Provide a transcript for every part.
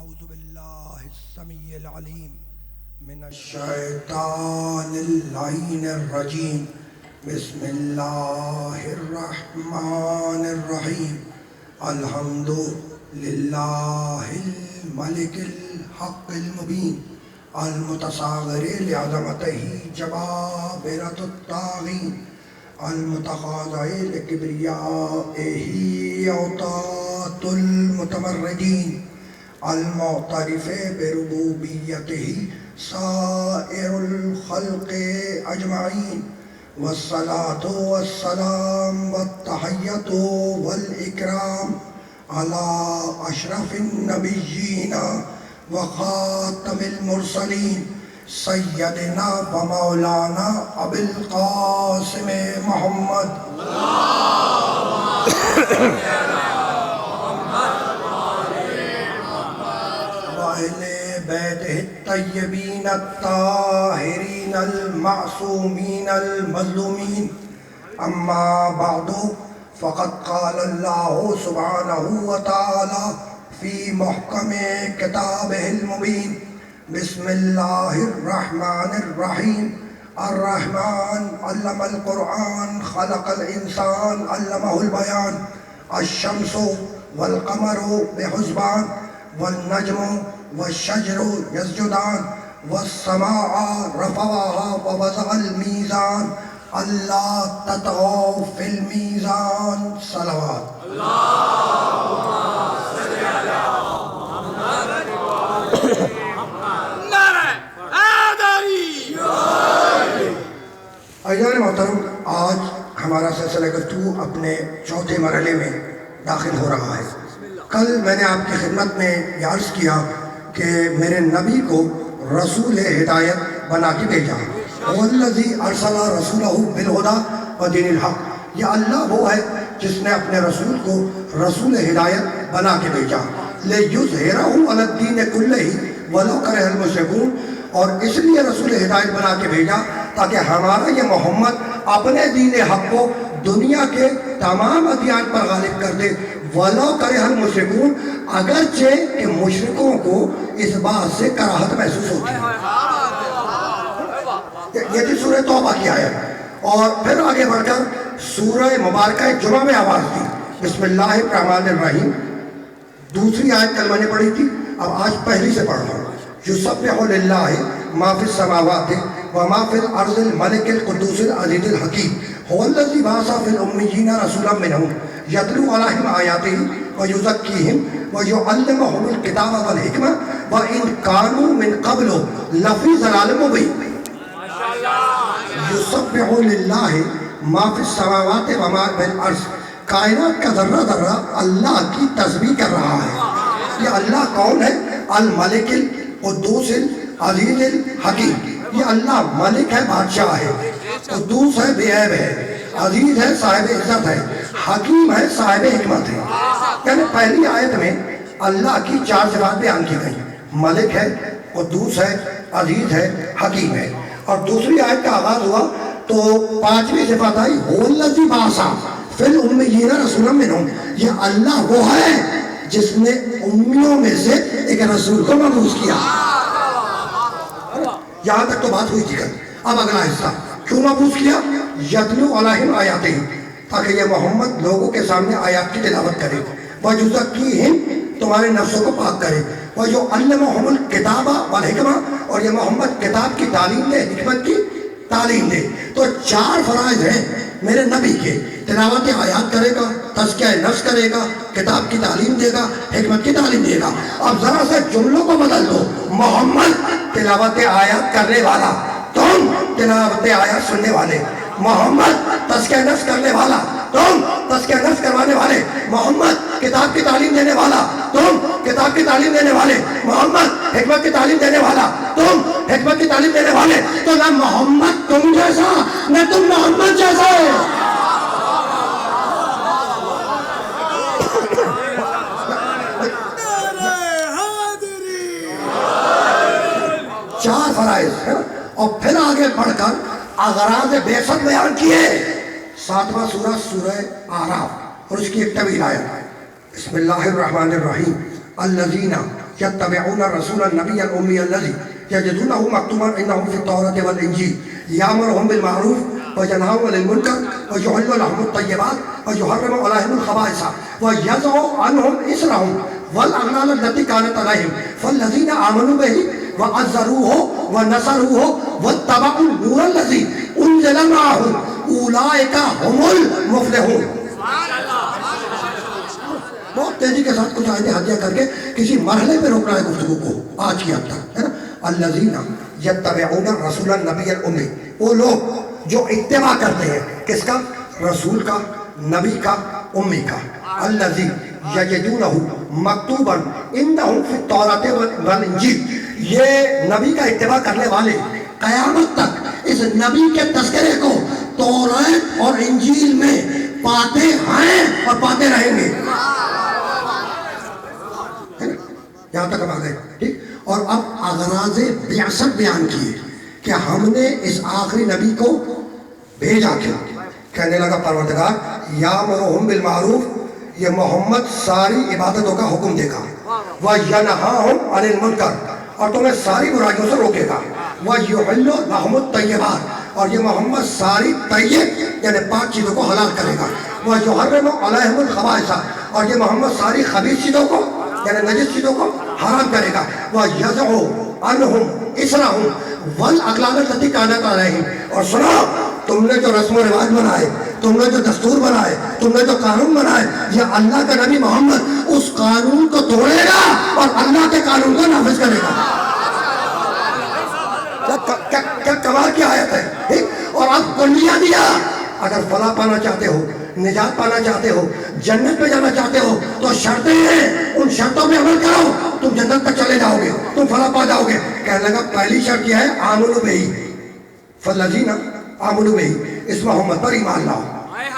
اعوذ باللہ السمیع العلیم من الشیطان اللعین الرجیم بسم اللہ الرحمن الرحیم الحمد للہ الملک الحق المبین المتصاغر لعظمتہ جبابرۃ الطاغین المتخاضع لکبریائہ اوطاط المتمردین المعترف بربوبیتہ سائر الخلق اجمعین والصلاة والسلام والتحیۃ والاکرام علی اشرف النبیین وخاتم المرسلین سیدنا و مولانا ابی القاسم محمد وأهل بیتہ الطیبین الطاہرین المعصومین المظلومین اما بعد فقد قال اللہ سبحانہ وتعالی فی محکم کتابہ المبین بسم اللہ الرحمن الرحیم الرحمن علم القرآن خلق الانسان علمہ البیان الشمس والقمر بحسبان والنجم والشجر يسجدان والسماء رفعها ووضع الميزان ألا تطغوا في الميزان صلوات اللهم صل على محمد عزیزان محترم، آج ہمارا سلسلہ گفتگو اپنے چوتھے مرحلے میں داخل ہو رہا ہے۔ کل میں نے آپ کی خدمت میں یہ عرض کیا کہ میرے نبی کو رسول ہدایت بنا کے بھیجا۔ وَالَّذِي أَرْسَلَ رَسُولَهُ بِالْهُدَى وَدِينِ الْحَقِّ، یہ اللہ وہ ہے جس نے اپنے رسول کو رسول ہدایت بنا کے بھیجا۔ لِيُظْهِرَهُ عَلَى الدِّينِ كُلِّهِ وَلَوْ كَرِهَ الْمُشْرِكُونَ، اور اس لیے رسول ہدایت بنا کے بھیجا تاکہ ہمارا یہ محمد اپنے دین حق کو دنیا کے تمام ادیان پر غالب کر دے۔ وَلَوْ كَرِهَ الْمُشْرِكُونَ، اگرچہ کہ مشرکوں کو اس بات سے کراہت محسوس ہوتی ہے۔ یہ تھی سورہ توبہ کی آیت، اور پھر آگے بڑھ کر سورہ مبارکہ جمعہ میں آواز دی بسم اللہ الرحمن الرحیم۔ دوسری آیت کل میں نے پڑھی تھی، اب آج پہلی سے پڑھ رہا ہوں۔ یسبح للہ ما فی السماوات وما فی الارض الملک القدوس العزیز الحکیم هو الذی بعث فی الامیین رسولا منہم یتلو علیہم آیاتہ ویزکیہم ویعلمہم الکتاب والحکمہ وان کانوا من قبل لفی ضلال مبین۔ یسبح للہ ما فی السماوات وما فی الارض، کائنات کا ذرہ ذرہ اللہ کی تسبیح کر رہا ہے۔ یہ اللہ کون ہے؟ الملک القدوس العزیز الحکیم، یہ اللہ ملک ہے، بادشاہ ہے، قدوس ہے، بے عیب ہے، عزیز ہے، صاحب عزت ہے، حکیم ہے، صاحب حکمت ہے۔ یعنی پہلی آیت میں اللہ کی چار صفات بیان کی گئی، ملک ہے، قدوس ہے، عزیز ہے، حکیم ہے۔ اور دوسری آیت کا آغاز ہوا تو پانچویں صفات آئی هو الذی بعث فی الامیین رسولا منہم، یہ اللہ وہ ہے جس نے امیوں میں سے ایک رسول کو مبعوث کیا۔ یہاں تک تو بات ہوئی تھی کل، اب اگلا حصہ کیوں مبعوث کیا؟ یتلو علیہم آیاتہ، تاکہ یہ محمد لوگوں کے سامنے آیات کی تلاوت کرے، وَيُزَكِّيهِمْ، تمہارے نفسوں کو پاک کرے، وَيُعَلِّمُهُمُ الْكِتَابَ وَالْحِکْمَةَ، اور یہ محمد کتاب کی تعلیم دے، حکمت کی تعلیم دے۔ تو چار فرائض ہیں میرے نبی کے، تلاوت آیات کرے گا، تزکیہ نفس کرے گا، کتاب کی تعلیم دے گا، حکمت کی تعلیم دے گا۔ اب ذرا سے جملوں کو بدل دو، محمد تلاوت آیات کرنے والا، تم تلاوت آیات سننے والے، محمد تزکیہ نفس کرنے والا، تم تزکیہ نفس کروانے والے، محمد کتاب کی تعلیم دینے والا، تم کتاب کی تعلیم دینے والے، محمد حکمت کی تعلیم دینے والا، تم حکمت کی تعلیم دینے والے۔ تو نہ محمد تم جیسا، نہ تم محمد جیسا ہے۔ چار فرائض ہے، اور پھر آگے بڑھ کر اغراض بعثت بیان کیے۔ 7واں سورہ سورہ اعراف، اور اس کی ایک طویل آیت، بسم اللہ الرحمن الرحیم، الذین يتبعون الرسول النبي الأمي الذي يجدونه مكتوبا عندهم في التوراة والإنجيل يأمرهم بالمعروف وينهاهم عن المنكر ويحل لهم الطيبات ويحرم عليهم الخبائث ويضع عنهم إصرهم والأغلال التي كانت عليهم فالذين آمنوا به وعزروه ونصروه واتبعوا النور الذي أنزل معه أولئك هم المفلحون. بہت تیزی کے ساتھ کچھ آیتیں ہدیہ کر کے کسی مرحلے پہ روکنا ہے گفتگو کو آج کی حد تک ہے نا. الذین یتبعون الرسول النبی الأمی، وہ لوگ جو اتباع کرتے ہیں کس کا؟ رسول کا، نبی کا، امی کا. الذی یجدونہ مکتوبا عندہم فی التوراۃ والانجیل، یہ نبی کا اتباع کرنے والے قیامت تک اس نبی کے تذکرے کو تورات اور انجیل میں پاتے ہیں اور پاتے رہیں گے. یہاں تک ہم آ گئے ٹھیک. اور اب اغراض بعثت بیان کیے کہ ہم نے اس آخری نبی کو بھیجا کیا. کہنے لگا پروردگار یامرہم بالمعروف، یہ محمد ساری عبادتوں کا حکم دے گا. وَيَنْهَاهُمْ عَنِ الْمُنْكَرِ، اور تمہیں ساری برائیوں سے روکے گا. وَيُحِلُّ لَهُمُ الطَّيِّبَاتِ، اور یہ محمد ساری طیب یعنی پاک چیزوں کو حلال کرے گا. وَيُحَرِّمُ عَلَيْهِمُ الْخَبَائِثَ، اور یہ محمد ساری خبیث چیزوں کو یعنی نجس چیزوں کو حرام کرے گا. وَيَضَعُ عَنْهُمْ إِصْرَهُمْ وَالْأَغْلَالَ الَّتِي كَانَتْ عَلَيْهِمْ، اور سنو تم نے جو رسم و رواج بنائے، تم نے جو دستور بنائے، تم نے جو قانون بنائے، یہ اللہ کا نبی محمد اس قانون کو توڑے گا اور اللہ کے قانون کو نافذ کرے گا. کیا کمال کی آیت ہے. اور اب کلیہ دیا، اگر فلاح پانا چاہتے ہو، نجات پانا چاہتے ہو، جنت پہ جانا چاہتے ہو تو شرطیں ہیں، ان شرطوں پہ عمل کرو، تم جنت تک چلے جاؤ گے، تم فلاح پا جاؤ گے. کہنے لگا پہلی شرط یہ ہے آمنوا بہی، فالذین آمنوا بہی، اس محمد پر ایمان لاؤ.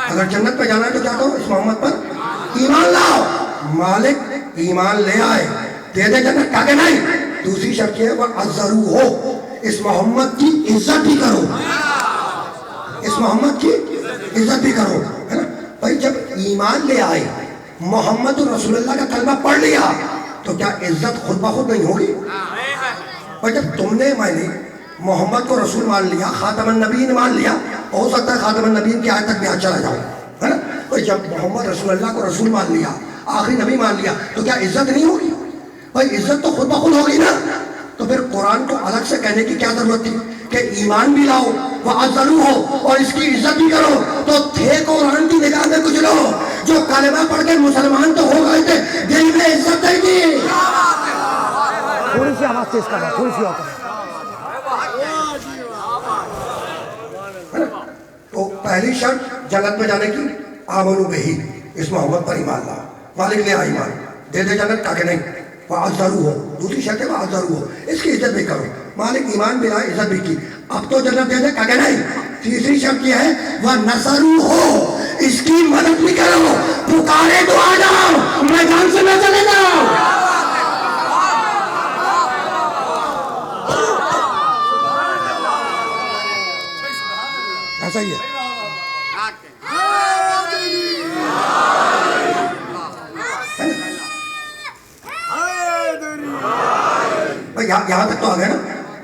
اگر جنت پہ جانا ہے تو کیا کرو؟ اس محمد پر ایمان لاؤ. مالک ایمان لے آئے دے دے جنت، کہا کہ نہیں. دوسری شرط یہ ہے وَعَزَّرُوهُ، اس محمد کی عزت بھی کرو، اس محمد کی عزت بھی کرو ہے نا. بھائی جب ایمان لے آئے، محمد رسول اللہ کا کلمہ پڑھ لیا تو کیا عزت خود بخود نہیں ہوگی؟ اور جب تم نے میں نے محمد کو رسول مان لیا، خاتم النبیین مان لیا، ہو سکتا ہے خاتم النبیین کی آیت تک بھی آج چلا جاؤں ہے نا. اور جب محمد رسول اللہ کو رسول مان لیا، آخری نبی مان لیا تو کیا عزت نہیں ہوگی؟ بھائی عزت تو خود بخود ہوگی نا. تو پھر قرآن کو الگ سے کہنے کی کیا ضرورت تھی کہ ایمان بھی لاؤ وَعَزَّرُوهُ اور اس کی عزت بھی کرو. تو تھے قرآن کی نگاہ میں کچھ لوگ جو کلمہ پڑھ کے مسلمان تو ہو گئے تھے، دل میں عزت نہیں تھی. تھوڑی سی آواز تیز کر رہا، تھوڑی سی آواز. تو پہلی شرط جنت میں جانے کی آمنوا بہی، اس محمد پر ایمان لاؤ. مالک لے آئی ایمان دے دے جنت، کہا کہ نہیں. وَعَزَّرُوهُ، دوسری شرط ہے وَعَزَّرُوهُ، اس کی عزت بھی کرو. مالک ایمان بھی لائے، عزت بھی کی، اب تو جنت دے دے، کہا کہ نہیں. تیسری شرط یہ ہے وَنَصَرُوهُ، اس کی مدد بھی کرو. پکارے تو آ جاؤ، میدان سے نہ چلے جاؤ. ایسا ہی ہے. یہاں تک تو آ گئے نا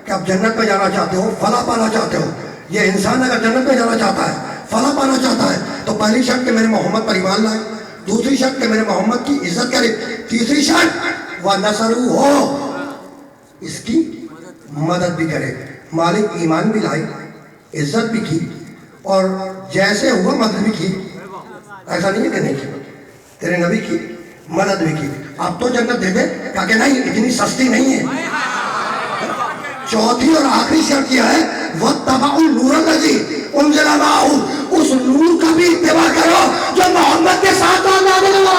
کہ اب جنت میں جانا چاہتے ہو، فلاح پانا چاہتے ہو. یہ انسان اگر جنت میں جانا چاہتا ہے، فلاح پانا چاہتا ہے تو پہلی شرط کہ میرے محمد پر ایمان لائے، دوسری شرط کہ میرے محمد کی عزت کرے، تیسری شرط وَنَصَرُوهُ، اس کی مدد بھی کرے. مالک ایمان بھی لائے، عزت بھی کی، اور جیسے ہوا مدد بھی کی. ایسا نہیں ہے کہ نہیں کی، تیرے نبی کی مدد بھی کی. اب تو جنت دے دے، کہا کہ نہیں اتنی سستی نہیں ہے. چوتھی اور آخری شرط یہ ہے وَاتَّبَعُوا النُّورَ الَّذِي أُنزِلَ مَعَهُ، اس نور کا بھی اتباع کرو جو محمد کے ساتھ نازل ہوا.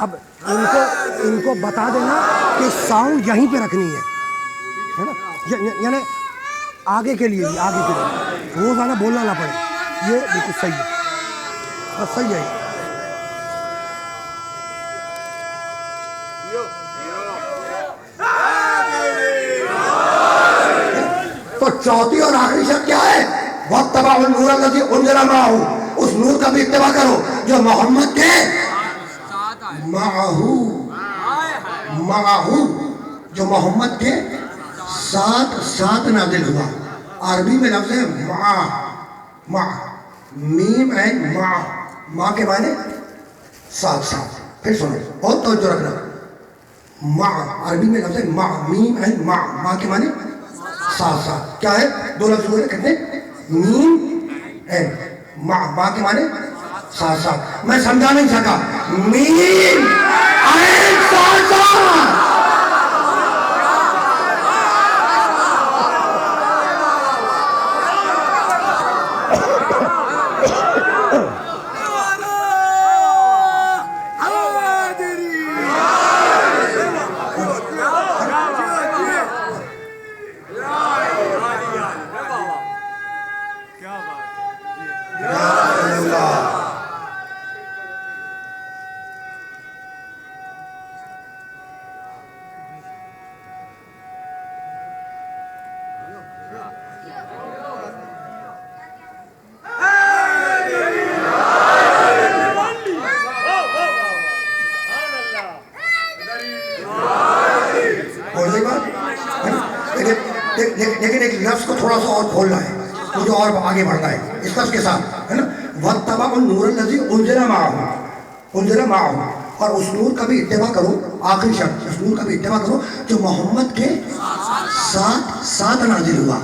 اب ان کو بتا دینا کہ ساؤنڈ یہیں پہ رکھنی ہے نا، یعنی آگے کے لیے بھی، آگے کے لیے روزانہ بولنا نہ پڑے. یہ بالکل صحیح ہے، بس صحیح ہے. تو چوتھی اور آخری شرط کیا ہے؟ وَاتَّبَعُوا النُّورَ الَّذِي أُنزِلَ مَعَهُ، اس نور کا بھی اتباع کرو جو محمد کے معہو، جو محمد کے ساتھ نازل ہوا. عربی میں لفظ ہے مع، میم ہے مع کے معنی ساتھ. پھر سنو بہت توجہ رکھنا. مع عربی میں لفظ ہے میم ہے مع کے معنی ساتھ. کیا ہے؟ دو لفظ ہوئے کتنے؟ میم ہے مع کے معنی ساتھ. میں سمجھا نہیں سکا. میم ساتھ. لیکن ایک لفظ کو تھوڑا سا اور کھولنا ہے, مجھے اور آگے بڑھنا ہے اس لفظ کے ساتھ, ہے نا. وَاتَّبَعُوا النُّورَ الَّذِي أُنزِلَ مَعَهُ, اور اس نور کا بھی اتباع کرو. آخری شرط, اس نور کا بھی اتباع کرو جو محمد کے ساتھ نازل ہوا.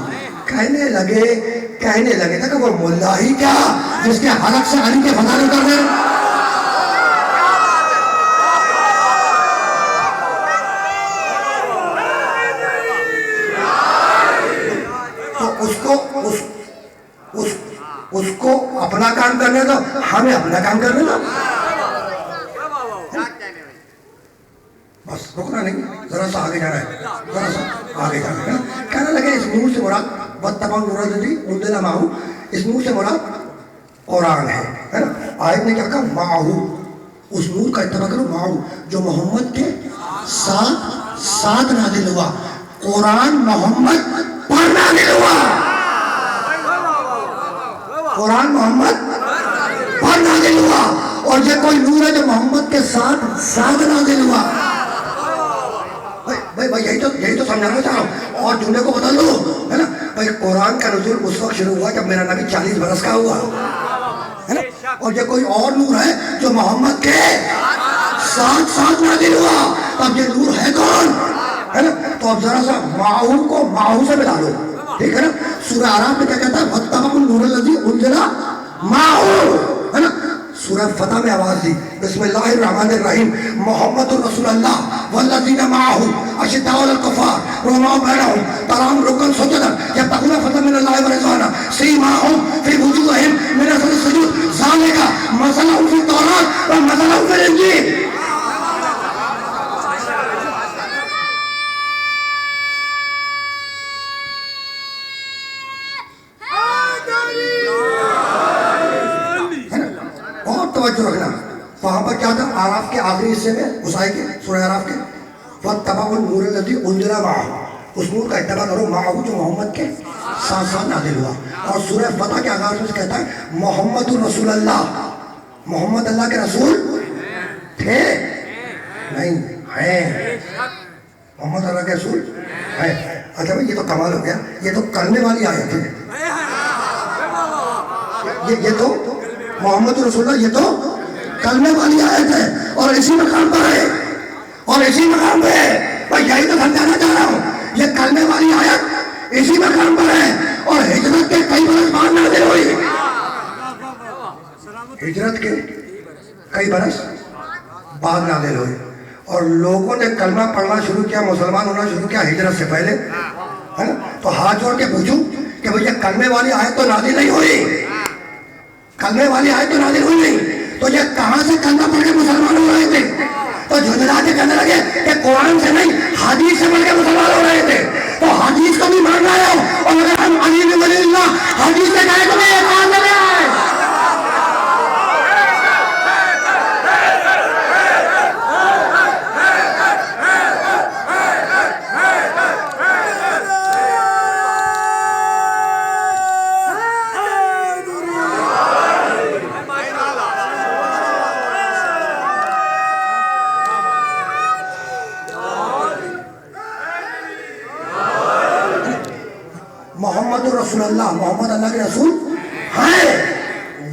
کہنے لگے تھا کہ وہ ملا ہی کیا جس کے حلق سے علی کے فضائل کر دے. اس کو اپنا کام کرنے دو, ہمیں اپنا کام کرنے دو. بس رکنا نہیں, ذرا سا آگے جانا ہے. کہنے لگے اس نور سے مراد وَاتَّبَعُوا النُّورَ الَّذِي أُنزِلَ مَعَهُ, اس نور سے مراد قرآن ہے نا. آیت نے کیا کہا؟ معہو, اس نور کا اتباع کرو معہو جو محمد کے ساتھ نازل ہوا. قرآن محمد پر نازل ہوا. قرآن محمد پر نازل ہوا, اور یہ کوئی نور ہے جو محمد کے ساتھ نازل ہوا. بھائی یہی تو سمجھانا چاہ رہا ہوں, اور جملے کو بدل لو, ہے نا. بھائی قرآن کا نزول اس وقت شروع ہوا جب میرا نبی 40 برس کا ہوا, ہے نا. اور یہ کوئی اور نور ہے جو محمد کے ساتھ نازل ہوا. اب یہ نور ہے کون, ہے نا. تو اب ذرا سا معہو کو معہو سے ملا لو, ٹھیک ہے نا. سورہ اعراف میں کیا کہتا ہے؟ وَاتَّبَعُوا النُّورَ الَّذِي أُنزِلَ مَعَهُ, ہے نا. سورہ فتح میں آواز دی, بسم اللہ الرحمن الرحیم. محمد رسول اللہ والذین معه اشداء علی الکفار رحماء بینہم تراہم رکعا سجدا یبتغون فضلا من اللہ ورضوانا سیماہم فی وجوہہم من اثر السجود ذالک مثلہم فی التوراۃ ومثلہم فی الانجیل. توجہ رکھنا. وہاں پر کیا تھا؟ اعراف کے آخری حصے میں, اس آیت کے سورہ اعراف کے وَاتَّبَعُوا النُّورَ الَّذِي أُنزِلَ مَعَهُ, اس نور کا اتباع کرو معہو جو محمد کے ساتھ نازل ہوا. اور سورہ فتح کے آغاز میں کہتا ہے محمد رسول اللہ, محمد اللہ کے رسول تھے نہیں ہیں, محمد اللہ کے رسول ہیں. اچھا بھائی یہ تو کمال ہو گیا, یہ تو کرنے والی آیت ہے. یہ تو محمد رسول اللہ, یہ تو کلمے والی آیت ہے, اور اسی مقام پر ہے, اور اسی مقام پہ ہے. بھائی یہی تو سمجھانا چاہ رہا ہوں, یہ کلمے والی آیت اسی مقام پر ہے, اور ہجرت کے کئی برس بعد نازل ہوئی. ہجرت کے کئی برس بعد نازل ہوئی, اور لوگوں نے کلمہ پڑھنا شروع کیا, مسلمان ہونا شروع کیا ہجرت سے پہلے, ہے نا. تو ہاتھ جوڑ کے پوچھوں کہ بھئی یہ کلمے والی آیت تو نازل نہیں ہوئی, کلمے والی آیت تو نازل ہوئی نہیں, تو یہ کہاں سے کلمہ پڑھ کے مسلمان ہو رہے تھے؟ تو جھنجھلاتے کہنے لگے کہ قرآن سے نہیں حدیث سے پڑھ کے مسلمان ہو رہے تھے. تو حدیث کو بھی ماننا ہے, اور اگر ہم علی بن ولی اللہ حدیث سے کہیں تو یہ کہاں سے لے آئے؟ محمد رسول اللہ، محمد اللہ کے رسول ہیں،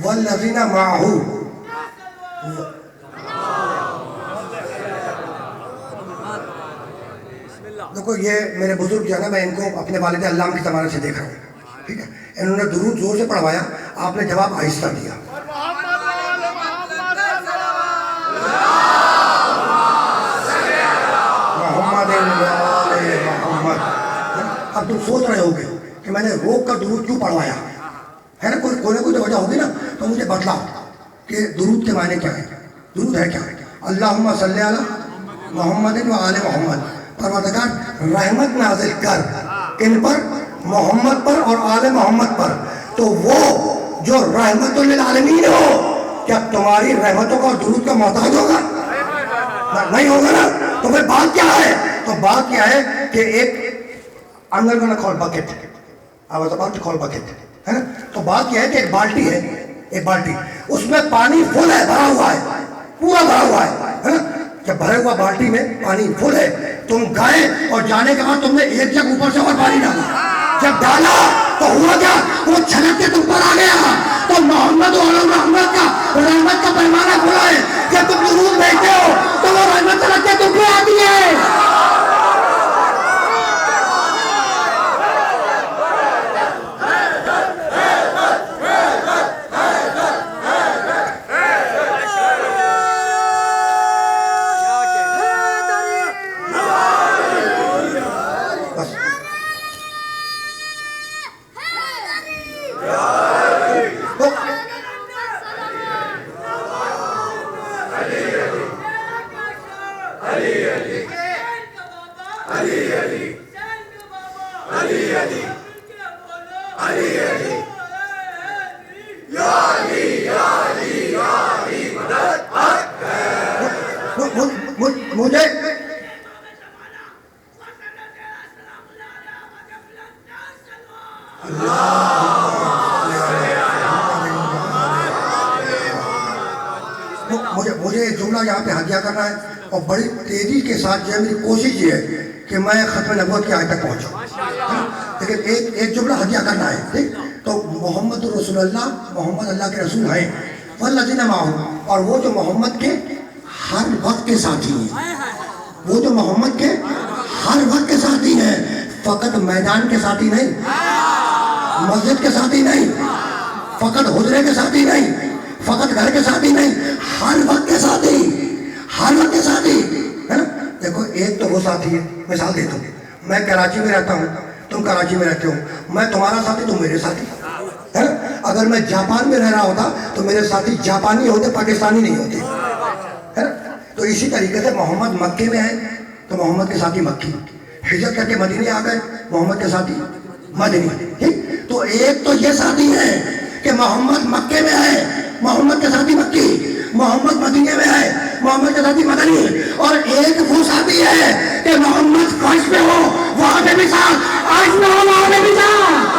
والذین معہو، دیکھو یہ میرے بزرگ جو ہے نا، میں ان کو اپنے والد علام کی زمانے سے دیکھ رہا ہوں، ٹھیک ہے، انہوں نے درود زور سے پڑھوایا، آپ نے جواب آہستہ دیا. محمد محمد. اب تم سوچ رہے ہوگے کہ میں نے روک کر درود کیوں پڑھوایا ہے نا، کوئی نہ کوئی تو وجہ ہوگی نا، تو مجھے بتلاؤ کہ درود کے معنی کیا ہے، درود ہے کیا ہے؟ اللہم صلی علی محمد و آل محمد، پروردگار رحمت نازل کر ان پر، محمد پر اور آل محمد پر. تو وہ جو رحمت للعالمین ہو، کیا تمہاری رحمتوں کا اور درود کا محتاج ہوگا؟ نہیں ہوگا نا. تو پھر بات کیا ہے؟ تو بات کیا ہے کہ ایک I'm not gonna call bucket. I was about to call bucket. ہے نا؟ تو بات کیا ہے کہ ایک بالٹی ہے، ایک بالٹی، اس میں پانی فل ہے، بھرا ہوا ہے، پورا بھرا ہوا ہے نا. جب بھرے ہوا بالٹی میں پانی فل ہے، تم گئے اور جانے کے بعد تم نے ایک جگ اوپر سے اور پانی ڈالا. جب ڈالا تو ہوا کیا؟ وہ چھلک کے تم پر آ گیا. تو محمد و علی محمد کا رحمت کا پیمانہ کھلا ہے. جب تم درود بھیجتے ہو تو وہ رحمت چھلک کے تم پہ آتی ہے. مجھے مجھے ایک جملہ یہاں پہ ہدیہ کرنا ہے، اور بڑی تیزی کے ساتھ جو ہے میری کوشش یہ ہے کہ میں ختم نبوت کی آیت تک پہنچوں، لیکن ایک جملہ ہدیہ کرنا ہے. ٹھیک، تو محمد رسول اللہ، محمد اللہ کے رسول ہیں، والذین معہو، اور وہ جو محمد کے ہر وقت کے ساتھی ہیں، وہ جو محمد کے ہر وقت کے ساتھی ہیں، فقط میدان کے ساتھی نہیں، مسجد کے ساتھی نہیں، فقط حجرے کے ساتھی نہیں، فقط گھر کے ساتھی نہیں، ہر وقت کے ساتھی، ہر وقت کے ساتھی ہے نا. دیکھو ایک تو وہ ساتھی ہے، مثال دیتا ہوں، میں کراچی میں رہتا ہوں، تم کراچی میں رہتے ہو، میں تمہارا ساتھی، تم میرے ساتھی ہے نا. اگر میں جاپان میں رہ رہا ہوتا تو میرے ساتھی جاپانی ہوتے، پاکستانی نہیں ہوتے ہے نا. تو اسی طریقے سے محمد مکے میں ہے تو محمد کے ساتھی مکی، ہجرت کر کے مدینے آ گئے، محمد کے ساتھی مدنی. ٹھیک، تو ایک تو یہ ساتھی ہے کہ محمد مکے میں ہے، محمد کے ساتھی مکی، محمد مدینے میں ہے، محمد کے ساتھی مدنی. اور ایک وہ ساتھی ہے کہ محمد فرش پہ ہو، وہاں پہ بھی ساتھ، آج میں ہو وہاں پہ بھی ساتھ.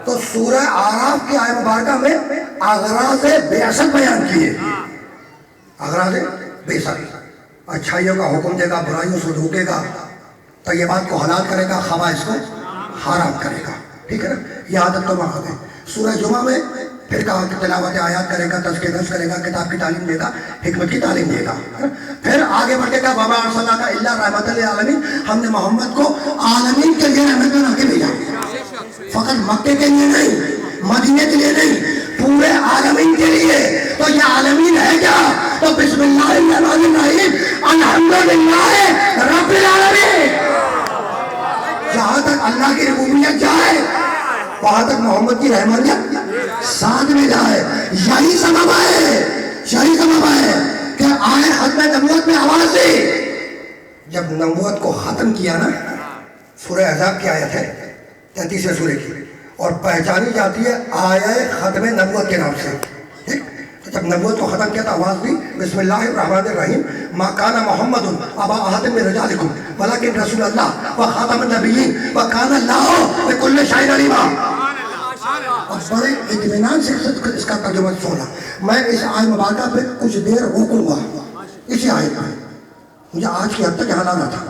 تو سورہ اعراف کی آیت مبارکہ میں اغراض بعثت بیان کیے، اغراض بعثت، اچھائیوں کا حکم دے گا، برائیوں سے روکے گا، طیبات کو حلال کرے گا، خبائث کو حرام کرے گا. ٹھیک ہے نا، یہ عادت تو وہاں گئے. سورہ جمعہ میں پھر کہا کہ تلاوت آیات کرے گا، تذکر نفس کرے گا، کتاب کی تعلیم دے گا، حکمت کی تعلیم دے گا. پھر آگے بڑھ کے کہا وما ارسلناک الا رحمۃ للعالمین، ہم نے محمد کو عالمین کے لیے رحمت بنا کے بھیجا، فقط مکے کے لیے نہیں، مدینے کے لیے نہیں، پورے عالمین کے لیے. تو یہ عالمین ہے کیا؟ تو بسم اللہ الرحمن الرحیم، الحمدللہ رب العالمین. جہاں تک اللہ کی ربوبیت جائے وہاں تک محمد کی رحمانیت ساتھ میں جائے. یہی سبب ہے، یہی سبب ہے کہ آئے ختم نبوت میں آواز دی جب نبوت کو ختم کیا نا، سورہ احزاب کی آیت ہے 33ویں سورہ کی، اور پہچانی جاتی ہے آیت ختم نبوت کے نام سے، ٹھیک؟ تو جب نبوت کو ختم کیا تو آواز دی بسم اللہ الرحمن الرحیم، ما کان محمد ابا احد من رجالکم ولکن رسول اللہ و خاتم النبیین و کان اللہ بکل شیء علیما۔ اور بڑے اطمینان سے اس کا ترجمہ سونا۔ میں اس آیت مبارکہ پہ کچھ دیر روکوں گا، اسی آیت میں مجھے آج کی حد تک یہاں لانا تھا۔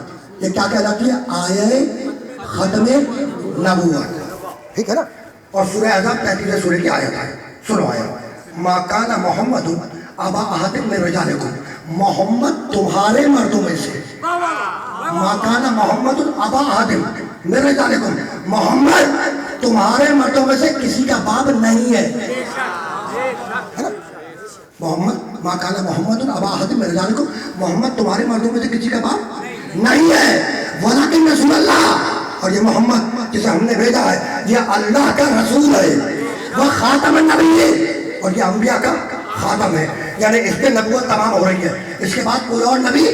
یہ کیا کہلاتی ہے؟ آیت ختم نبوت، ٹھیک ہے نا؟ اور سورہ احزاب 33ویں سورہ کی آیت ہے، سنو آیت، ما کان محمد ابا احد من رجالکم، محمد تمہارے مردوں میں سے، ما کان محمد ابا احد من رجالکم، محمد تمہارے مردوں میں سے کسی کا باپ نہیں ہے، محمد ما کان محمد ابا احد من رجالکم، محمد تمہارے مردوں میں سے کسی کا باپ نہیں ہے، ولکن رسول اللہ، اور یہ محمد جسے ہم نے بھیجا ہے یہ اللہ کا رسول ہے، وہ خاتم النبی، اور یہ انبیاء کا خاتم ہے، یعنی اس پہ نبوت تمام ہو رہی ہے، اس کے بعد کوئی اور نبی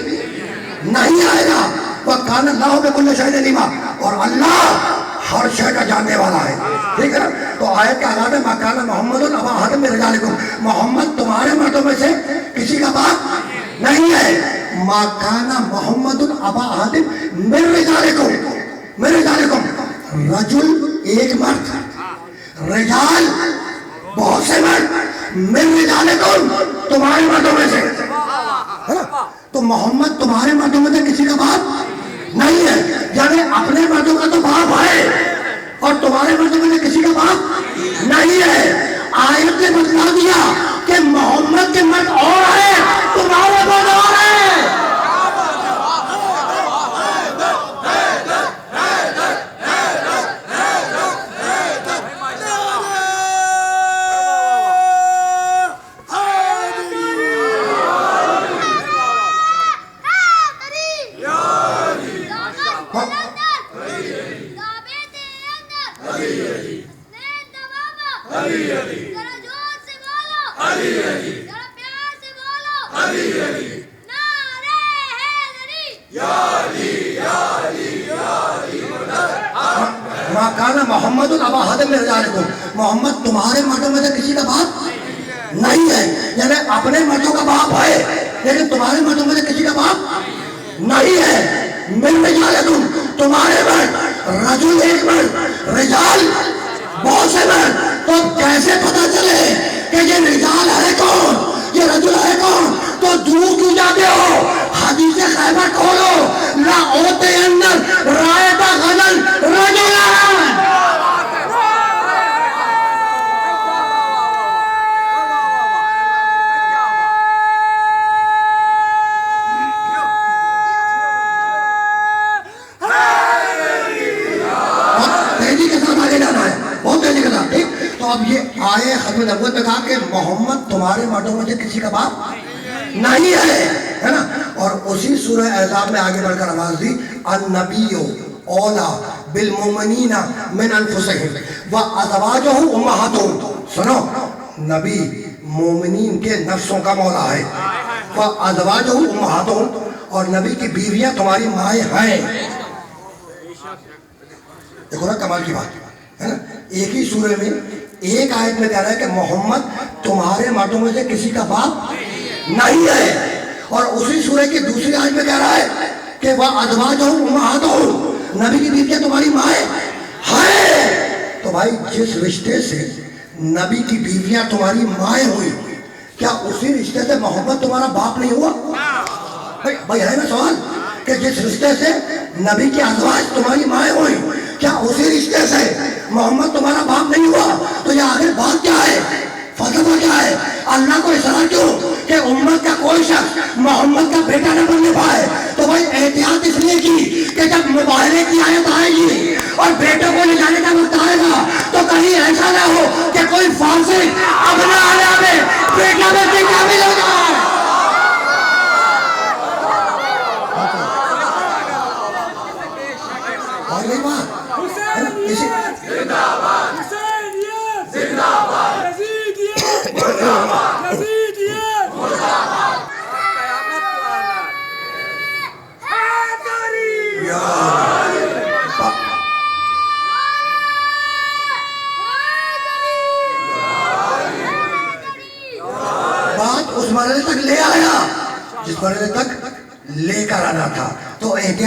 نہیں آئے گا، وہ کان اللہ بکل شیء علیما، اور اللہ ہر شے کا جاننے والا ہے، ٹھیک ہے نا؟ تو آیت کا آغاز ہے ما کان محمد ابا احد من رجالکم، محمد تمہارے مردوں میں سے کسی کا باپ نہیں ہے، ما کان محمد ابا احد من رجالکم، من رجالکم، رجل ایک مرد، رجال بہت سے مرد، من رجالکم تمہارے مردوں میں سے، ہے نا؟ تو محمد تمہارے مردوں میں سے کسی کا باپ نہیں ہے، یعنی اپنے مردوں کا تو باپ ہے اور تمہارے مردوں میں سے کسی کا باپ نہیں ہے۔ آیت نے بتلا دیا کہ محمد کے مرد اور ہیں، تمہارے مرد اور ہیں۔ ما کان محمد ابا احد من رجالکم، محمد تمہارے مردوں میں سے کسی کا باپ نہیں ہے، یعنی اپنے مردوں کا باپ ہے لیکن تمہارے مردوں میں سے کسی کا باپ نہیں ہے، من رجالکم تمہارے مرد، رجل ایک مرد، رجال بہت سے مرد، تو کیسے پتا چلے کہ یہ رجال ہے کون، یہ رجل ہے کون؟ تو دور کیوں جاتے ہو؟ حدیث خیبر کھولو، لا اوتے اندر رائے کا غلن رجلان۔ تیزی کے ساتھ آگے جانا ہے، بہت تیزی کے ساتھ، ٹھیک؟ تو اب یہ آئے ختم نبوت میں کہا کہ محمد تمہارے مردوں میں سے کسی کا باپ نہیں ہے نا؟ اور اسی سورہ احزاب میں آگے بڑھ کر آواز دی النبی اولا بالمؤمنین من انفسہم وازواجہ امہاتہم، سنو، نبی مومنین کے نفسوں کا مولا ہے، وازواجہ امہاتہم، اور نبی کی بیویاں تمہاری مائیں ہیں۔ دیکھو نا کمال کی بات ہے نا، ایک ہی سورہ میں ایک آیت میں کہہ رہا ہے کہ محمد تمہارے مردوں میں سے کسی کا باپ نہیں ہے، اور اسی سورہ کی دوسری آیت میں کہہ رہا ہے کہ وہ ازواجہم امہاتہم، نبی کی بیویاں تمہاری مائیں ہیں۔ تو بھائی جس رشتے سے نبی کی بیویاں تمہاری مائیں ہوئی، کیا اسی رشتے سے محمد تمہارا باپ نہیں ہوا؟ بھائی ہے نا سوال کہ جس رشتے سے نبی کی ازواج تمہاری مائیں ہوئی، کیا اسی رشتے سے محمد تمہارا باپ نہیں ہوا؟ تو یہ آخر بات کیا ہے، فتویٰ کیا ہے؟ اللہ کو اصرار کیوں کہ امت کا کوئی شخص محمد کا بیٹا نہ بننے پائے؟ تو بھائی احتیاط اس لیے کی کہ جب مباہلے کی آیت آئے گی اور بیٹوں کو لے جانے کا وقت آئے گا تو کہیں ایسا نہ ہو کہ کوئی فاسق اپنا آلہ میں بیٹا بننے کا بھی ہو جائے۔ اور یہ بات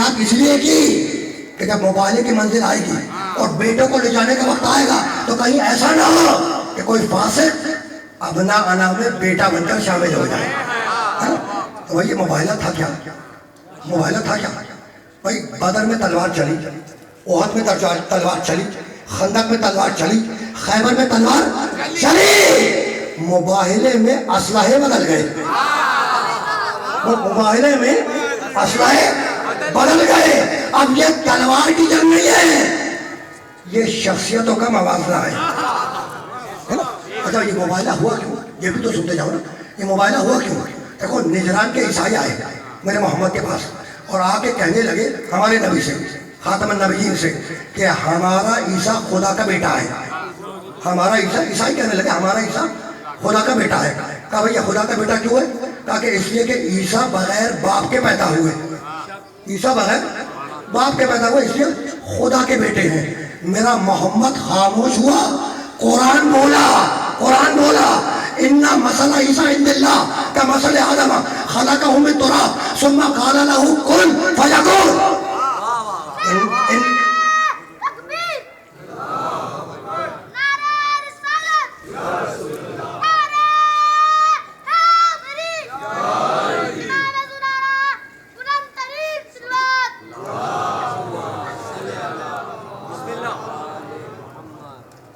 بات اس لیے کی کہ جب موبائل کی منزل آئے گی اور بیٹوں کو لے جانے کا وقت آئے گا تو کہیں ایسا نہ ہو کہ کوئی فاسق ابنا انا میں بیٹا بن کر شامل ہو جائے. تو بھائی یہ موبائلہ تھا کیا؟ موبائلہ تھا کیا؟ بھائی بدر میں تلوار چلی، احد میں تلوار چلی، خندق میں تلوار چلی، خیبر میں تلوار چلی. مباہلے میں اسلحے بدل گئے، مباہلے میں اسلحے بدل گئے. اب یہ تلوار کی جنگ نہیں ہے، یہ شخصیتوں کا موازنہ ہے. اچھا یہ موبائلہ ہوا کیوں؟ یہ بھی تو سنتے جاؤ نا. یہ موبائلہ ہوا کیوں؟ دیکھو نجران کے عیسائی آئے میرے محمد کے پاس اور آ کے کہنے لگے ہمارے نبی سے، خاتم النبیین سے، کہ ہمارا عیسیٰ خدا کا بیٹا ہے. ہمارا عیسیٰ، عیسائی کہنے لگے ہمارا عیسیٰ خدا کا بیٹا ہے. کہا بھئی خدا کا بیٹا کیوں ہے؟ کہا کہ اس لیے کہ عیسیٰ بغیر باپ کے پیدا ہوئے، عیسیٰ بغیر باپ کے پیدا ہوئے، اس لیے خدا کے بیٹے ہیں. میرا محمد خاموش ہوا، قرآن بولا، قرآن بولا اِنَّا مَثَلَ عِیسَىٰ عِندَ اللَّهِ كَمَثَلِ آدَمَ خَلَقَهُ مِن تُرَابٍ ثُمَّ قَالَ لَهُ كُن فَيَكُونُ.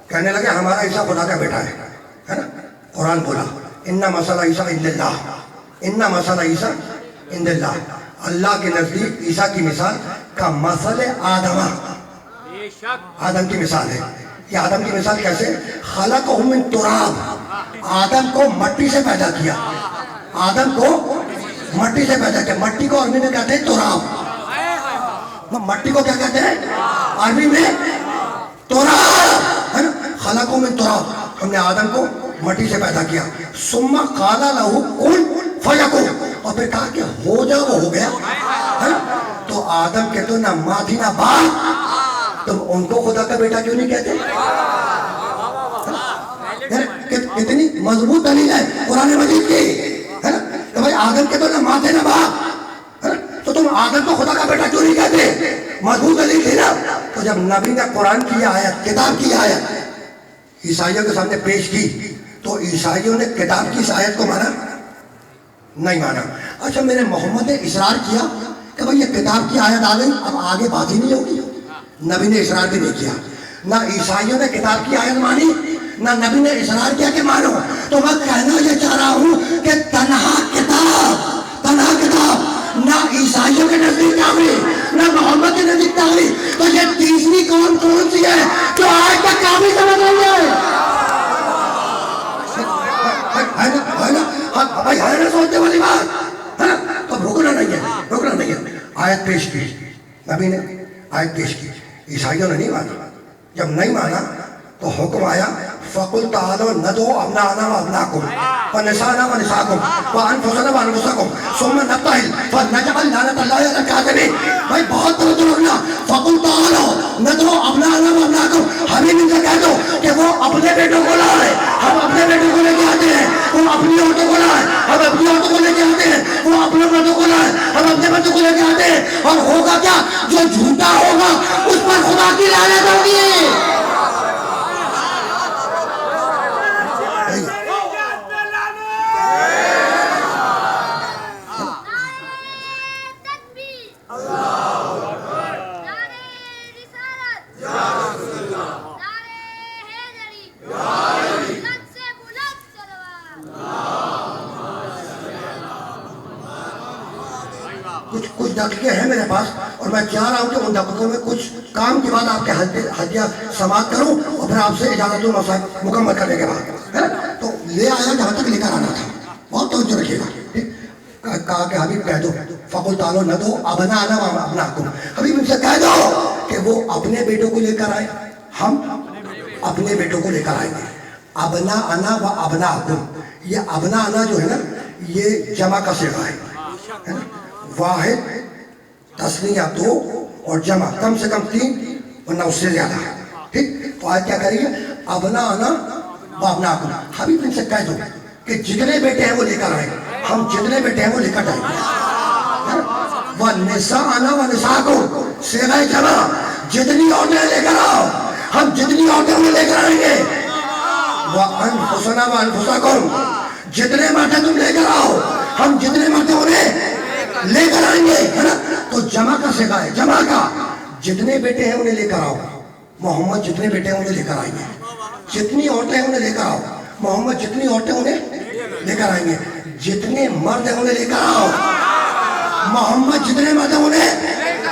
کہنے لگے ہمارا عیسیٰ خدا کا بیٹا ہے نا. قرآن بولا اِنَّا مَثَلَ عِیسَىٰ عِندَ اللَّهِ اِنَّا مَثَلَ عِیسَىٰ عِندَ اللَّهِ. اللہ کے نزدیک عیسیٰ کی مثال کا مثل آدم، آدم کی مثال ہے. یہ آدم کی مثال کیسے؟ خلقہ من تراب، آدم کو مٹی سے پیدا کیا، آدم کو مٹی سے پیدا کیا. مٹی کو عربی میں کہتے ہیں تراب. مٹی کو کیا کہتے ہیں عربی میں؟ تراب ہے نا. خلقہ من تراب، ہم نے آدم کو مٹی سے پیدا کیا. ثم قال لہ کن فیکون، اور پھر کہا کہ ہو جا، وہ ہو گیا. تو آدم کے تو نہ ماں تھی نہ باپ، تم ان کو خدا کا بیٹا کیوں نہیں کہتے؟ کتنی مضبوط دلیل ہے قرآن مجید کی. تو بھائی آدم کے تو نہ ماں تھے نہ باپ، تو تم آدم کو خدا کا بیٹا کیوں نہیں کہتے؟ مضبوط دلیل تھی نا. تو جب نبی نے قرآن کی آیت، کتاب کی آیت عیسائیوں کے سامنے پیش کی تو عیسائیوں نے کتاب کی اس آیت کو مانا نہیں مانا. اچھا میرے محمد نے اصرار کیا کہ بھئی یہ کتاب کی آیت آ گئی، اب آگے بات ہی نہیں ہوگی. نبی نے اصرار بھی نہیں کیا، نہ عیسائیوں نے کتاب کی آیت مانی نہ نبی نے اصرار کیا کہ مانو. تو میں کہنا یہ چاہ رہا ہوں کہ تنہا کتاب نہ عیسائیوں کے نزدیک کامل نہ محمد کے نزدیک کامل. تو یہ تیسری کون سی ہے جو آج تک کامل سمجھ رہی ہے؟ بھائی ہے نا سوچنے والی بات ہے نا. تو رکنا نہیں ہے. آیت پیش کی نبی نے، آیت پیش کی، عیسائیوں نے نہیں مانا. جب نہیں مانا تو حکم آیا فَقُلْ تَعَالَوْا نَدْعُوا أَبْنَاءَنَا وَأَبْنَاءَكُمْ وَنِسَاءَنَا وَنِسَاءَكُمْ وَأَنفُسَنَا وَأَنفُسَكُمْ ثُمَّ نَبْتَهِلْ فَنَجْعَلْ لَعْنَتَ اللَّهِ عَلَى الْكَاذِبِينَ. بھائی بہت توجہ رکھنا. فَقُلْ تَعَالَوْا نَدْعُوا أَبْنَاءَنَا وَأَبْنَاءَكُمْ، حبیب ان سے کہہ دو کہ وہ اپنے بیٹوں کو لائے، ہم اپنے بیٹوں کو لے کے آتے ہیں. وہ اپنی عورتوں کو لائے، ہم اپنی عورتوں کو لے کے آتے ہیں. وہ اپنے بچوں کو لائے، ہم اپنے بچوں کو لے کے آتے ہیں. اور ہوگا کیا؟ جو جھوٹا ہوگا اس پر خدا کی لعنت ہوگی. کچھ دقیقے ہیں میرے پاس اور میں چاہ رہا ہوں کہ ان دقیقوں میں کچھ کام کے بعد آپ کے ہدیہ سماعت کروں اور پھر آپ سے اجازت دوں مکمل کرنے کے بعد. تو لے آیا جہاں تک لے کر آنا تھا. بہت توجہ رکھیے گا. کہا کہ حبیب کہہ دو فَقُلْ تَعَالَوْا نَدْعُوا أَبْنَاءَنَا وَأَبْنَاءَكُمْ. حبیب ان سے کہہ دو کہ وہ اپنے بیٹوں کو لے کر آئے، ہم اپنے بیٹوں کو لے کر آئیں گے. أَبْنَاءَنَا وَأَبْنَاءَكُمْ، یہ ابناءنا جو ہے نا یہ جمع کا صیغہ ہے. واحد تسنیہ دو اور جمع کم سے کم 3 ورنہ اس سے زیادہ ہے. ٹھیک. تو آج کیا کریے؟ ابناءنا وابناءکم. حبیب ان سے کہہ دو کہ جتنے بیٹے ہیں وہ لے کر آئیں، ہم جتنے بیٹے ہیں وہ لے کر جائیں گے. وَالنِّسَاءَ وَنِسَاءَكُمْ صیغہ جمع جتنی عورتیں لے کر آؤ ہم جتنی عورتیں انہیں لے کر آئیں گے. وَأَنفُسَنَا وَأَنفُسَكُمْ جتنے مردیں تم لے کر آؤ ہم جتنے مردیں انہیں لے کر آئیں گے, ہے نا. تو جمع کا صیغہ ہے, جمع کا جتنے بیٹے ہیں انہیں لے کر آؤ محمد جتنے بیٹے ہیں انہیں لے کر آئیں گے. جتنی عورتیں ہیں انہیں لے کر آؤ محمد جتنی عورتیں انہیں لے کر آئیں گے. جتنے مرد ہیں انہیں لے کر آؤ محمد جتنے مرد ہیں انہیں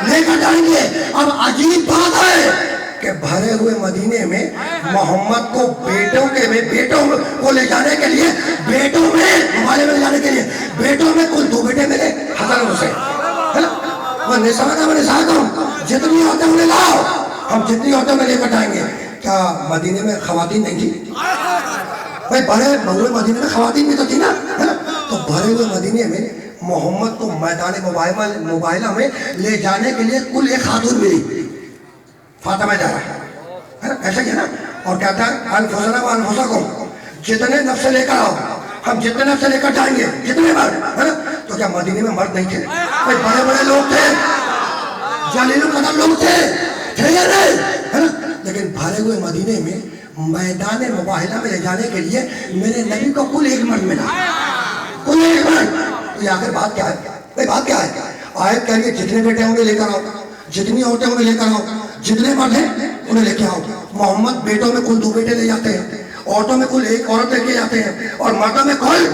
لے کر جائیں گے. اب عجیب بات ہے کہ بھرے ہوئے مدینے میں محمد کو بیٹوں کو لے جانے کے لیے بیٹوں میں ممالے میں لے جانے کے لیے بیٹوں میں کل 2 بیٹے ملے حسن حسین, ہے نا. وہ نساء جتنی عورتیں انہیں لاؤ ہم جتنی عورتیں میں لے کر جائیں گے. کیا مدینے میں خواتین نہیں تھی بھائی؟ بھرے ہوئے مدینے میں خواتین بھی تو تھی نا, ہے نا. تو بھرے ہوئے مدینے میں محمد کو میدان مباہلہ میں لے جانے کے لیے کل 1 خاتون ملی فاطمہ زہرا, ہے نا. ایسا ہی ہے نا. اور کہتا ہے انفسنا وانفسکم جتنے نفس لے کر آؤ ہم جتنے نفس لے کر جائیں گے جتنے مرد, ہے نا. تو کیا مدینے میں مرد نہیں تھے بھائی؟ بڑے بڑے لوگ تھے جلیل القدر لوگ تھے یا نہیں, ہے نا. لیکن بھرے ہوئے مدینے میں میدان مباہلہ میں لے جانے کے لیے میرے نبی کو کل 1 مرد ملا, کل 1 مرد. تو یہ آخر بات کیا ہے بھائی؟ بات کیا ہے؟ آیت کہہ رہی ہے جتنے بیٹے ہوں گے لے کر آؤ جتنی عورتیں ہوں گے لے کر آؤ جتنے مرد ہیں انہیں لے کے آؤ. محمد بیٹوں میں کل 2 بیٹے لے جاتے ہیں عورتوں میں کل 1 عورت لے کے جاتے ہیں اور مردوں میں کل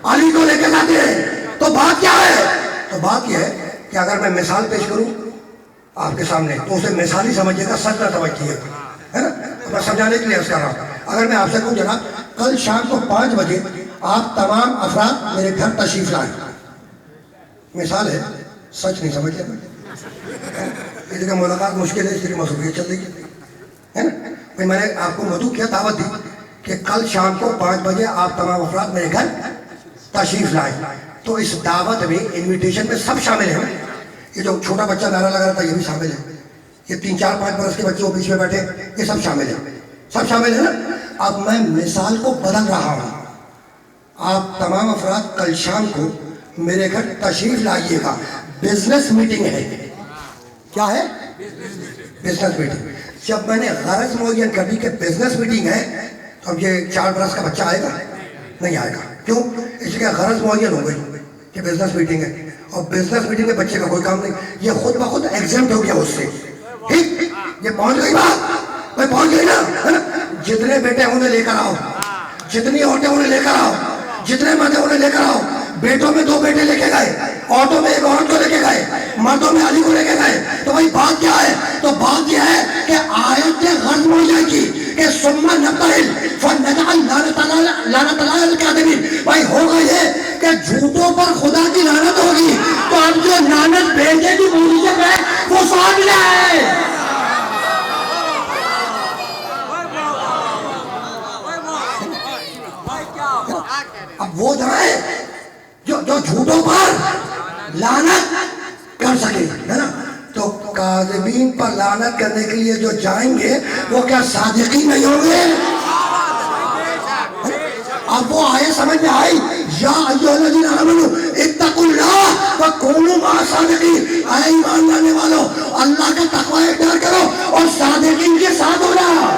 علی کو لے کے جاتے ہیں. تو بات کیا ہے؟ تو بات یہ ہے کہ اگر میں مثال پیش کروں آپ کے سامنے تو اسے مثال ہی سمجھیے گا, سچ نہ سمجھیے گا, ہے نا. میں سمجھانے کے لیے عرض کر رہا ہوں. اگر میں آپ سے کہوں جناب کل شام کو 5 بجے آپ تمام افراد میرے گھر تشریف لائیں, مثال ہے, سچ نہیں سمجھ لیں. اس لیے ملاقات مشکل ہے, اس لیے مصروفیت چل رہی ہے نا. بھائی میں نے آپ کو مدعو کیا, دعوت دی کہ کل شام کو 5 بجے آپ تمام افراد میرے گھر تشریف لائیں. تو اس دعوت میں انویٹیشن میں سب شامل ہیں. یہ جو چھوٹا بچہ نعرہ لگا رہا تھا یہ بھی شامل ہے, یہ 3 4 5 برس کے بچے وہ بیچ میں بیٹھے یہ سب شامل ہیں, سب شامل ہیں نا. اب میں مثال کو بدل رہا ہوں. آپ تمام افراد کل شام کو میرے گھر تشریف لائیے گا. بزنس میٹنگ ہے. کیا ہے؟ Business meeting. جب میں نے غرض معین کر دی کہ بزنس میٹنگ ہے تو اب یہ 4 برس کا بچہ آئے گا نہیں آئے گا. کیوں؟ اس لیے غرض معین ہو گئی کہ بزنس میٹنگ ہے اور بزنس میٹنگ میں بچے کا کوئی کام نہیں, یہ خود بخود ایگزمپٹ ہو گیا اس سے. ٹھیک, یہ پہنچ گئی بات بھائی, پہنچ گئی نا, ہے نا. جتنے بیٹے انہیں لے کر آؤ جتنی عورتیں انہیں لے کر آؤ جتنے مرد انہیں لے کر آؤ. بیٹوں میں 2 بیٹے لے کے گئے عورتوں میں 1 عورت کو لے کے گئے مردوں میں علی کو لے کے گئے. تو بھائی بات کیا ہے؟ تو بات یہ ہے کہ آیت سے غرض ہو جائے گی کہ ثم نبتہل فنجعل لعنت اللہ علی الکاذبین. بھائی ہوگا یہ کہ جھوٹوں پر خدا کی لعنت ہوگی تو اب جو لعنت بھیجے گی موجب ہے وہ سامنے ہے. اب وہ جائے جو جھوٹوں پر لعنت کر سکے, ہے نا. تو کاذبین پر لعنت کرنے کے لیے جو جائیں گے وہ کیا صادقین نہیں ہوں گے؟ اب وہ آئے سمجھ میں آئی, یا ایھا الذین آمنوا اتقوا اللہ وکونوا مع الصادقین. اے ایمان لانے والو اللہ کا تقوی اختیار کرو اور صادقین کے ساتھ ہو جاؤ.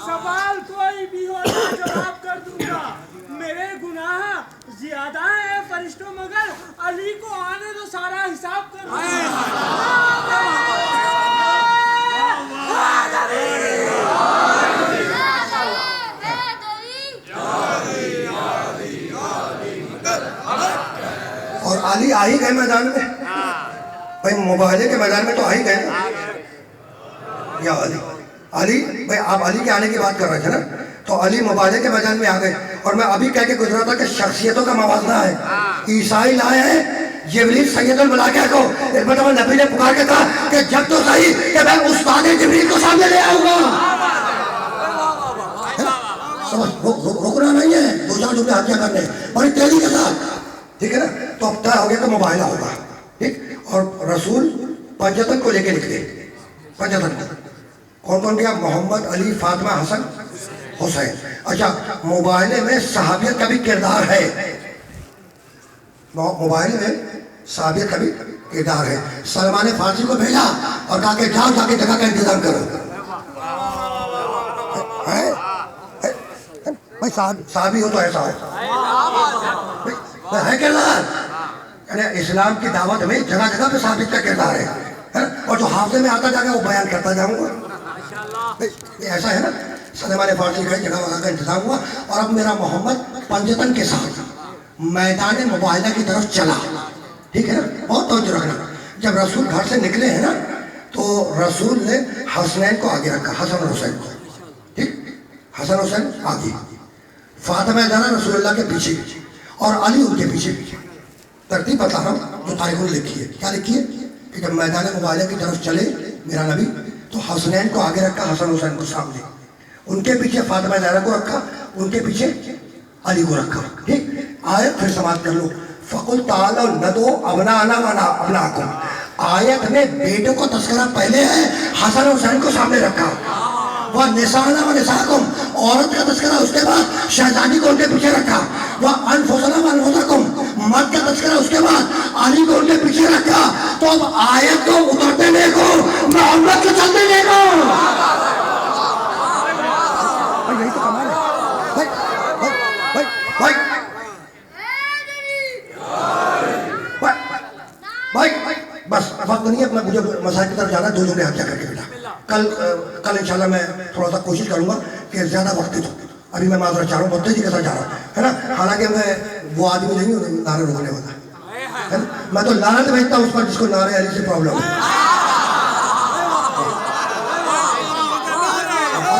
سوال کوئی بھی ہو جواب کر دوں گا. میرے گناہ زیادہ ہیں فرشتوں مگر علی کو آنے دو سارا حساب کر دوں اور علی آ ہی گئے میدان میں بھائی, مباہلے کے میدان میں تو آ ہی گئے. یا علی بھائی آپ علی کے آنے کی بات کر رہے تھے نا, تو علی مباہلے کے میدان میں آ گئے. اور میں ابھی کہہ کے گزرا تھا کہ شخصیتوں کا موازنہ ہے. عیسائی لائے ہیں جبریل سید الملائکہ کو. ایک مرتبہ نبی نے پکار کے کہا کہ جب تو صحیح کہ میں استاد جبریل کو سامنے لے آؤں گا. رکنا نہیں ہے, 2-4 جملے حاصل کرنے بڑی تیزی کے ساتھ, ٹھیک ہے نا. تو اب طے ہو گیا کہ مباہلہ ہوگا, ٹھیک. اور رسول پنجتن کو لے کے نکلے. پنجتن کون کون گیا؟ محمد, علی, فاطمہ, حسن, حسین. اچھا مباہلے میں صحابیت کا بھی کردار ہے, مباہلے میں صحابیت کا بھی کردار ہے. سلمان فارسی کو بھیجا اور کہا کہ جاؤ جا کے جگہ کا انتظام کرو. بھائی صحابی ہو تو ایسا ہے کردار. یعنی اسلام کی دعوت میں جگہ جگہ پہ صحابیت کا کردار ہے, اور جو حافظے میں آتا جا گا وہ بیان کرتا جاؤں گا. ایسا ہے نا, سلمان فارسی کا جگہ وگہ کا انتظام ہوا, اور اب میرا محمد پنجتن کے ساتھ میدان مباہلہ کی طرف چلا. ٹھیک ہے نا, بہت توجہ رکھنا. جب رسول گھر سے نکلے ہیں نا تو رسول نے حسنین کو آگے رکھا, حسن اور حسین کو. ٹھیک, حسن حسین آگے, فاطمہ زہرا رسول اللہ کے پیچھے اور علی ان کے پیچھے. ترتیب بتا رہا ہوں جو تاریخوں نے لکھی ہے. کیا لکھی ہے کہ جب میدان مباہلہ کی طرف چلے میرا نبی تو حسنین کو آگے رکھا, حسن حسین کو سامنے, ان کے پیچھے فاطمہ زہرا کو رکھا, ان کے پیچھے علی کو رکھا. ٹھیک, آیت پھر سماعت کر لو. فَقُلْ تَعَالَوْا نَدْعُوا أَبْنَاءَنَا وَأَبْنَاءَكُمْ. آیت میں بیٹوں کو تذکرہ پہلے ہے, حسن حسین کو سامنے رکھا. وَنِسَاءَنَا وَنِسَاءَكُمْ, عورت کا تذکرہ اس کے بعد شہزادی کو ان کے پیچھے رکھا. وَأَنفُسَنَا وَأَنفُسَكُمْ, مرد کا تذکرہ اس کے بعد علی کو ان کے پیچھے رکھا. تو اب آیت کو اترتے دیکھو, محمد کو چلتے دیکھو. یہی تو کمال ہے. بھائی بس وقت نہیں ہے اپنا, مجھے مسائل کی طرف جانا. دو جملے ہاتھ کر کے بیٹا, کل انشاءاللہ میں تھوڑا سا کوشش کروں گا کہ زیادہ وقت دے دوں. ابھی میں معذرت چاہ رہا ہوں, بہت تیزی کے ساتھ جا رہا ہوں, ہے نا. حالانکہ میں وہ آدمی نہیں ہوں نعرے روکنے والا, ہے نا. میں تو لعنت بھیجتا ہوں اس پر جس کو نعرے علی سے پرابلم ہے,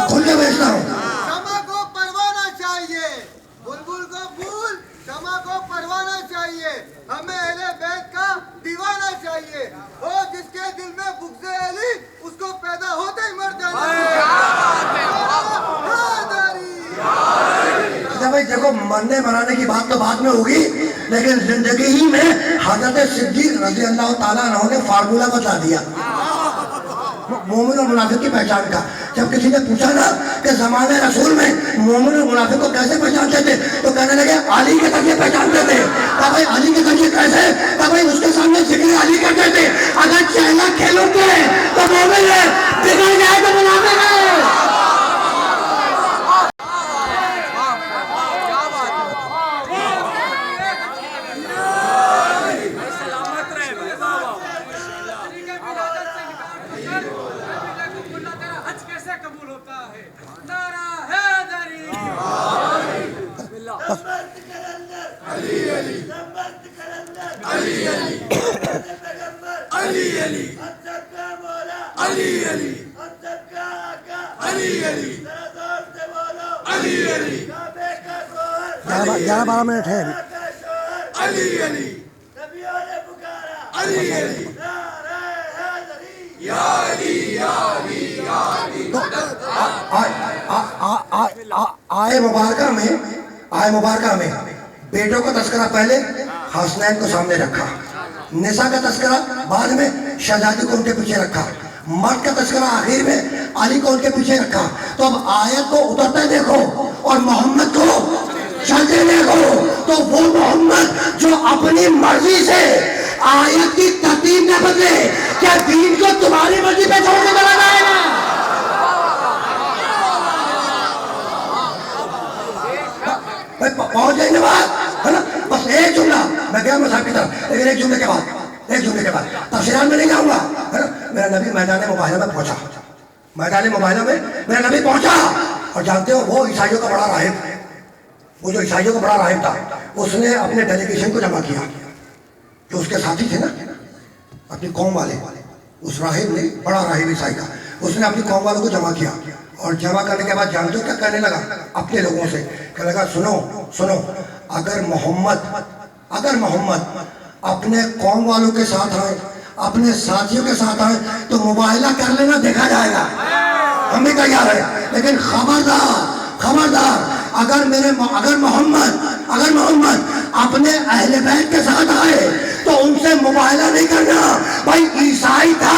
کھل کے بھیجتا ہوں. شمع کو پروانا چاہیے, بلبل کو پھول, شمع کو پروانا چاہیے. ہمیں اہل بیت کا دیوانہ چاہیے, اور جس کے دل میں بغض علی اس کو پیدا ہوتے ہی مر جانا چاہیے. اچھا بھائی دیکھو, مرنے مرانے کی بات تو بعد میں ہوگی, لیکن زندگی ہی میں حضرت صدیق رضی اللہ تعالیٰ عنہ نے فارمولہ بتا دیا مومن اور منافق کی پہچان کا. جب کسی نے پوچھا نا کہ زمانے رسول میں مومن اور منافق کو کیسے پہچانتے تھے, تو کہنے لگے علی کے ذریعے پہچانتے تھے. کہا بھائی علی کے ذریعے کیسے؟ کہا بھائی اس کے سامنے ذکر علی کرتے تھے. اگر چہلا کھیلوں گے تو مومن ہے, بگڑ جائے تو منافق ہے. گیارہ 12 منٹ ہے. آئے مبارکہ میں بیٹوں کا تذکرہ پہلے حسنین کو سامنے رکھا, نساء کا تذکرہ بعد میں شہزادی کو ان کے پیچھے رکھا, مرد کا تذکرہ آخر میں علی کو ان کے پیچھے رکھا. تو اب آیت کو اترتے دیکھو اور محمد کو چلتے دیکھو. تو وہ محمد جو اپنی مرضی سے آیت کی ترتیب نہ بدلے, کیا دین کو تمہاری مرضی پہ چھوڑ کے چلا جائے گا؟ پہنچ جائیں بات, ہے نا. بس ایک جملہ, میں گیا مسائل کی طرف, لیکن ایک جملے کے بعد تفصیلات میں نہیں جاؤں گا, ہے نا. میرا نبی میدان مباہلہ میں پہنچا, میدان مباہلہ میں میرا نبی پہنچا. اور جانتے ہو وہ عیسائیوں کا بڑا راہب, وہ جو عیسائیوں کا بڑا راہب تھا, اس نے اپنے ڈیلیگیشن کو جمع کیا, جو اس کے ساتھی تھے نا اپنی قوم والے. اس راہب نے, بڑا راہب عیسائی کا, اس نے اپنی قوم والوں کو جمع کیا. اور جمع کرنے کے بعد جانتے ہو کیا کہنے لگا اپنے لوگوں سے؟ کہنے لگا سنو, اگر محمد اپنے قوم والوں کے ساتھ آئے, اپنے ساتھیوں کے ساتھ آئے تو مباہلہ کر لینا, دیکھا جائے گا, ہم بھی تیار ہیں. لیکن خبردار اگر محمد اپنے اہل بیت کے ساتھ آئے تو ان سے مباہلہ نہیں کرنا. بھائی عیسائی تھا,